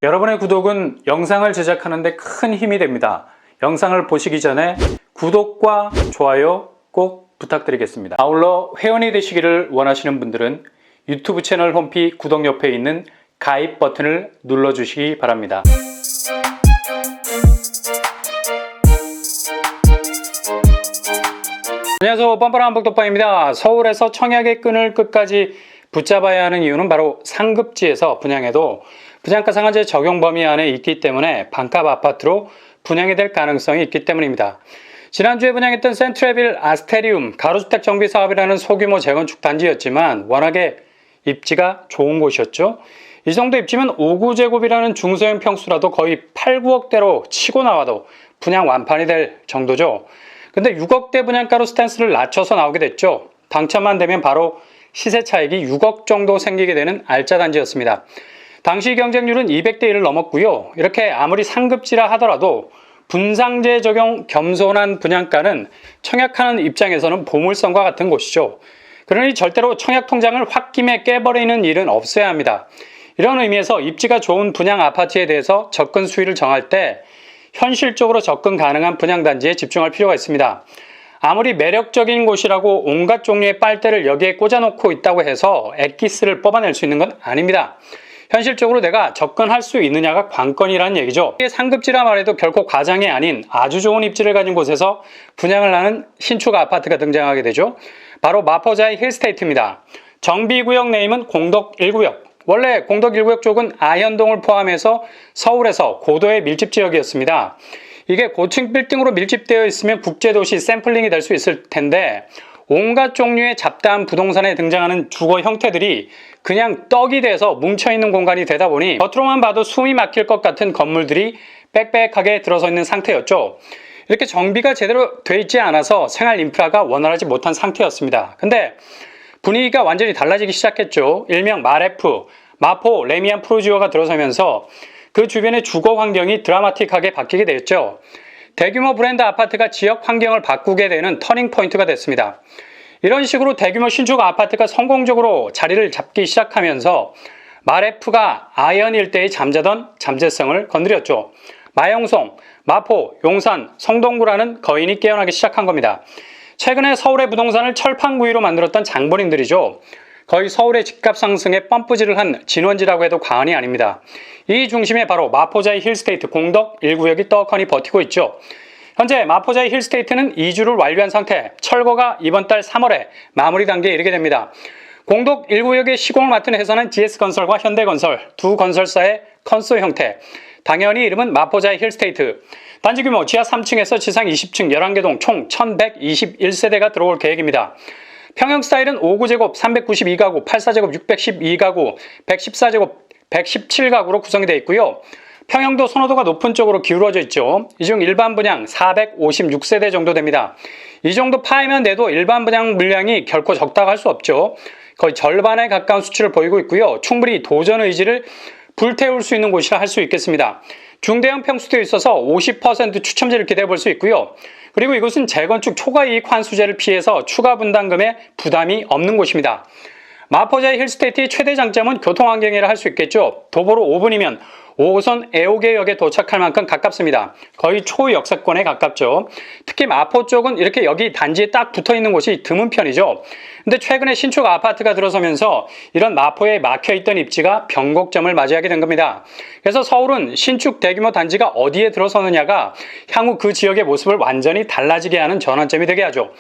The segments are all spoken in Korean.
여러분의 구독은 영상을 제작하는 데 큰 힘이 됩니다. 영상을 보시기 전에 구독과 좋아요 꼭 부탁드리겠습니다. 아울러 회원이 되시기를 원하시는 분들은 유튜브 채널 홈피 구독 옆에 있는 가입 버튼을 눌러주시기 바랍니다. 안녕하세요. 뻔뻔한복덕방입니다. 서울에서 청약의 끈을 끝까지 붙잡아야 하는 이유는 바로 상급지에서 분양해도 분양가 상한제 적용 범위 안에 있기 때문에 반값 아파트로 분양이 될 가능성이 있기 때문입니다. 지난주에 분양했던 센트레빌 아스테리움 가로주택 정비사업이라는 소규모 재건축 단지였지만 워낙에 입지가 좋은 곳이었죠. 이 정도 입지면 5구제곱이라는 중소형 평수라도 거의 8, 9억대로 치고 나와도 분양 완판이 될 정도죠. 근데 6억대 분양가로 스탠스를 낮춰서 나오게 됐죠. 당첨만 되면 바로 시세 차익이 6억 정도 생기게 되는 알짜 단지였습니다. 당시 경쟁률은 200대 1을 넘었고요. 이렇게 아무리 상급지라 하더라도 분상제 적용 겸손한 분양가는 청약하는 입장에서는 보물섬과 같은 곳이죠. 그러니 절대로 청약 통장을 홧김에 깨버리는 일은 없어야 합니다. 이런 의미에서 입지가 좋은 분양 아파트에 대해서 접근 수위를 정할 때 현실적으로 접근 가능한 분양단지에 집중할 필요가 있습니다. 아무리 매력적인 곳이라고 온갖 종류의 빨대를 여기에 꽂아놓고 있다고 해서 엑기스를 뽑아낼 수 있는 건 아닙니다. 현실적으로 내가 접근할 수 있느냐가 관건이라는 얘기죠. 이게 상급지라 말해도 결코 과장이 아닌 아주 좋은 입지를 가진 곳에서 분양을 하는 신축 아파트가 등장하게 되죠. 바로 마포자의 힐스테이트입니다. 정비구역 네임은 공덕 1구역. 원래 공덕 1구역 쪽은 아현동을 포함해서 서울에서 고도의 밀집 지역이었습니다. 이게 고층 빌딩으로 밀집되어 있으면 국제도시 샘플링이 될 수 있을 텐데 온갖 종류의 잡다한 부동산에 등장하는 주거 형태들이 그냥 떡이 돼서 뭉쳐있는 공간이 되다 보니 겉으로만 봐도 숨이 막힐 것 같은 건물들이 빽빽하게 들어서 있는 상태였죠. 이렇게 정비가 제대로 돼 있지 않아서 생활 인프라가 원활하지 못한 상태였습니다. 근데 분위기가 완전히 달라지기 시작했죠. 일명 마레프, 마포 레미안 프로지오가 들어서면서 그 주변의 주거 환경이 드라마틱하게 바뀌게 되었죠. 대규모 브랜드 아파트가 지역 환경을 바꾸게 되는 터닝 포인트가 됐습니다. 이런 식으로 대규모 신축 아파트가 성공적으로 자리를 잡기 시작하면서 마레프가 아현 일대의 잠자던 잠재성을 건드렸죠. 마영송, 마포, 용산, 성동구라는 거인이 깨어나기 시작한 겁니다. 최근에 서울의 부동산을 철판구이로 만들었던 장본인들이죠. 거의 서울의 집값 상승에 펌프질을 한 진원지라고 해도 과언이 아닙니다. 이 중심에 바로 마포자의 힐스테이트 공덕 1구역이 떡하니 버티고 있죠. 현재 마포자의 힐스테이트는 이주를 완료한 상태, 철거가 이번 달 3월에 마무리 단계에 이르게 됩니다. 공덕 1구역의 시공을 맡은 회사는 GS건설과 현대건설 두 건설사의 컨소 형태, 당연히 이름은 마포자의 힐스테이트. 단지 규모 지하 3층에서 지상 20층 11개 동 총 1121세대가 들어올 계획입니다. 평형 스타일은 5구제곱 392가구, 8사제곱 612가구, 114제곱 117가구로 구성이 되어 있고요. 평형도 선호도가 높은 쪽으로 기울어져 있죠. 이 중 일반 분양 456세대 정도 됩니다. 이 정도 파이면 돼도 일반 분양 물량이 결코 적다고 할 수 없죠. 거의 절반에 가까운 수치를 보이고 있고요. 충분히 도전 의지를 불태울 수 있는 곳이라 할 수 있겠습니다. 중대형 평수도에 있어서 50% 추첨제를 기대해 볼 수 있고요. 그리고 이곳은 재건축 초과이익 환수제를 피해서 추가 분담금에 부담이 없는 곳입니다. 마포자의 힐스테이트의 최대 장점은 교통환경이라 할 수 있겠죠. 도보로 5분이면 5호선 애호개역에 도착할 만큼 가깝습니다. 거의 초역세권에 가깝죠. 특히 마포 쪽은 이렇게 여기 단지에 딱 붙어있는 곳이 드문 편이죠. 근데 최근에 신축 아파트가 들어서면서 이런 마포에 막혀있던 입지가 변곡점을 맞이하게 된 겁니다. 그래서 서울은 신축 대규모 단지가 어디에 들어서느냐가 향후 그 지역의 모습을 완전히 달라지게 하는 전환점이 되게 하죠.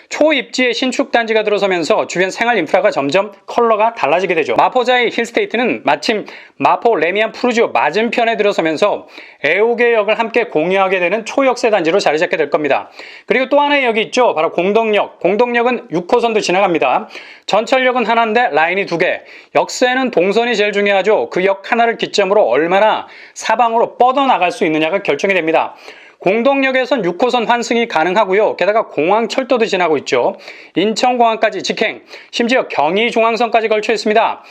초입지의 신축 단지가 들어서면서 주변 생활 인프라가 점점 컬러가 달라지게 되죠. 마포자의 힐스테이트는 마침 마포 레미안 푸르지오 맞은편에 들어서면서 애호개역을 함께 공유하게 되는 초역세 단지로 자리 잡게 될 겁니다. 그리고 또 하나의 역이 있죠. 바로 공덕역. 공덕역은 6호선도 지나갑니다. 전철역은 하나인데 라인이 2개. 역세는 동선이 제일 중요하죠. 그 역 하나를 기점으로 얼마나 사방으로 뻗어나갈 수 있느냐가 결정이 됩니다. 공덕역에선 6호선 환승이 가능하고요. 게다가 공항철도도 지나고 있죠. 인천공항까지 직행, 심지어 경의중앙선까지 걸쳐 있습니다.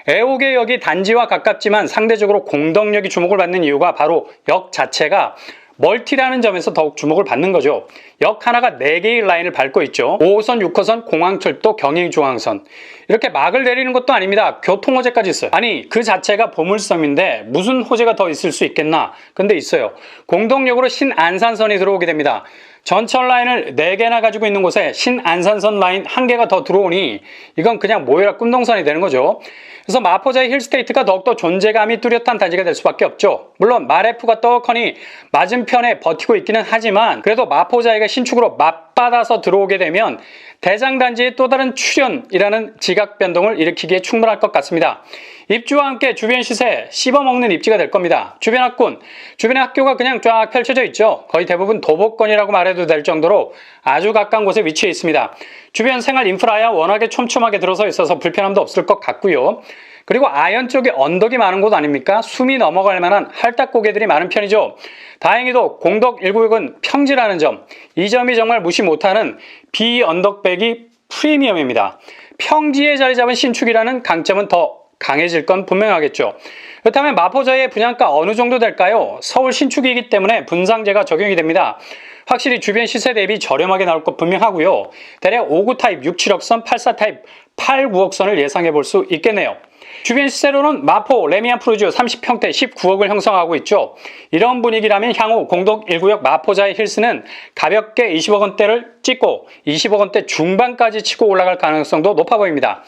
애호개역이 단지와 가깝지만 상대적으로 공덕역이 주목을 받는 이유가 바로 역 자체가 멀티라는 점에서 더욱 주목을 받는 거죠. 역 하나가 4개의 라인을 밟고 있죠. 5호선, 6호선, 공항철도, 경의중앙선. 이렇게 막을 내리는 것도 아닙니다. 교통호재까지 있어요. 아니 그 자체가 보물섬인데 무슨 호재가 더 있을 수 있겠나? 근데 있어요. 공동역으로 신안산선이 들어오게 됩니다. 전철 라인을 4개나 가지고 있는 곳에 신안산선 라인 1개가 더 들어오니 이건 그냥 모여라 꿈동산이 되는 거죠. 그래서 마포자의 힐스테이트가 더욱더 존재감이 뚜렷한 단지가 될 수밖에 없죠. 물론 마레프가 떡하니 맞은편에 버티고 있기는 하지만 그래도 마포자이가 신축으로 맞받아서 들어오게 되면 대장단지의 또 다른 출현이라는 지각 변동을 일으키기에 충분할 것 같습니다. 입주와 함께 주변 시세 씹어먹는 입지가 될 겁니다. 주변 학군, 주변의 학교가 그냥 쫙 펼쳐져 있죠. 거의 대부분 도보권이라고 말해도 될 정도로 아주 가까운 곳에 위치해 있습니다. 주변 생활 인프라야 워낙에 촘촘하게 들어서 있어서 불편함도 없을 것 같고요. 그리고 아현 쪽에 언덕이 많은 곳 아닙니까? 숨이 넘어갈 만한 할딱고개들이 많은 편이죠. 다행히도 공덕 1구역은 평지라는 점, 이 점이 정말 무시 못하는 비언덕백이 프리미엄입니다. 평지에 자리 잡은 신축이라는 강점은 더 강해질 건 분명하겠죠. 그렇다면 마포자의 분양가 어느 정도 될까요? 서울 신축이기 때문에 분상제가 적용이 됩니다. 확실히 주변 시세 대비 저렴하게 나올 것 분명하고요. 대략 5구 타입 6, 7억선, 84 타입 8, 9억선을 예상해 볼 수 있겠네요. 주변 시세로는 마포, 레미안 프루지오 30평대 19억을 형성하고 있죠. 이런 분위기라면 향후 공덕 1구역 마포자의 힐스는 가볍게 20억 원대를 찍고 20억 원대 중반까지 치고 올라갈 가능성도 높아 보입니다.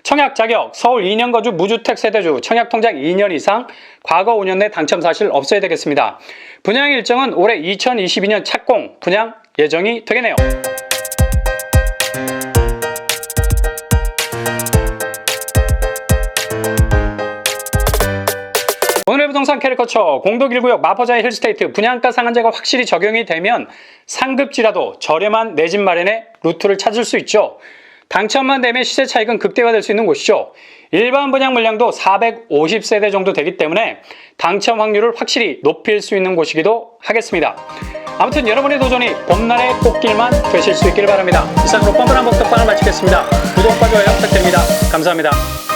청약 자격, 서울 2년 거주 무주택 세대주, 청약 통장 2년 이상, 과거 5년 내 당첨 사실 없어야 되겠습니다. 분양 일정은 올해 2022년 착공, 분양 예정이 되겠네요. 오늘의 부동산 캐리커처 공덕 1구역 마포자의 힐스테이트 분양가 상한제가 확실히 적용이 되면 상급지라도 저렴한 내 집 마련의 루트를 찾을 수 있죠. 당첨만 되면 시세 차익은 극대화될 수 있는 곳이죠. 일반 분양 물량도 450세대 정도 되기 때문에 당첨 확률을 확실히 높일 수 있는 곳이기도 하겠습니다. 아무튼 여러분의 도전이 봄날의 꽃길만 되실 수 있길 바랍니다. 이상으로 뻔뻔한 복덕방을 마치겠습니다. 구독과 좋아요 부탁드립니다. 감사합니다.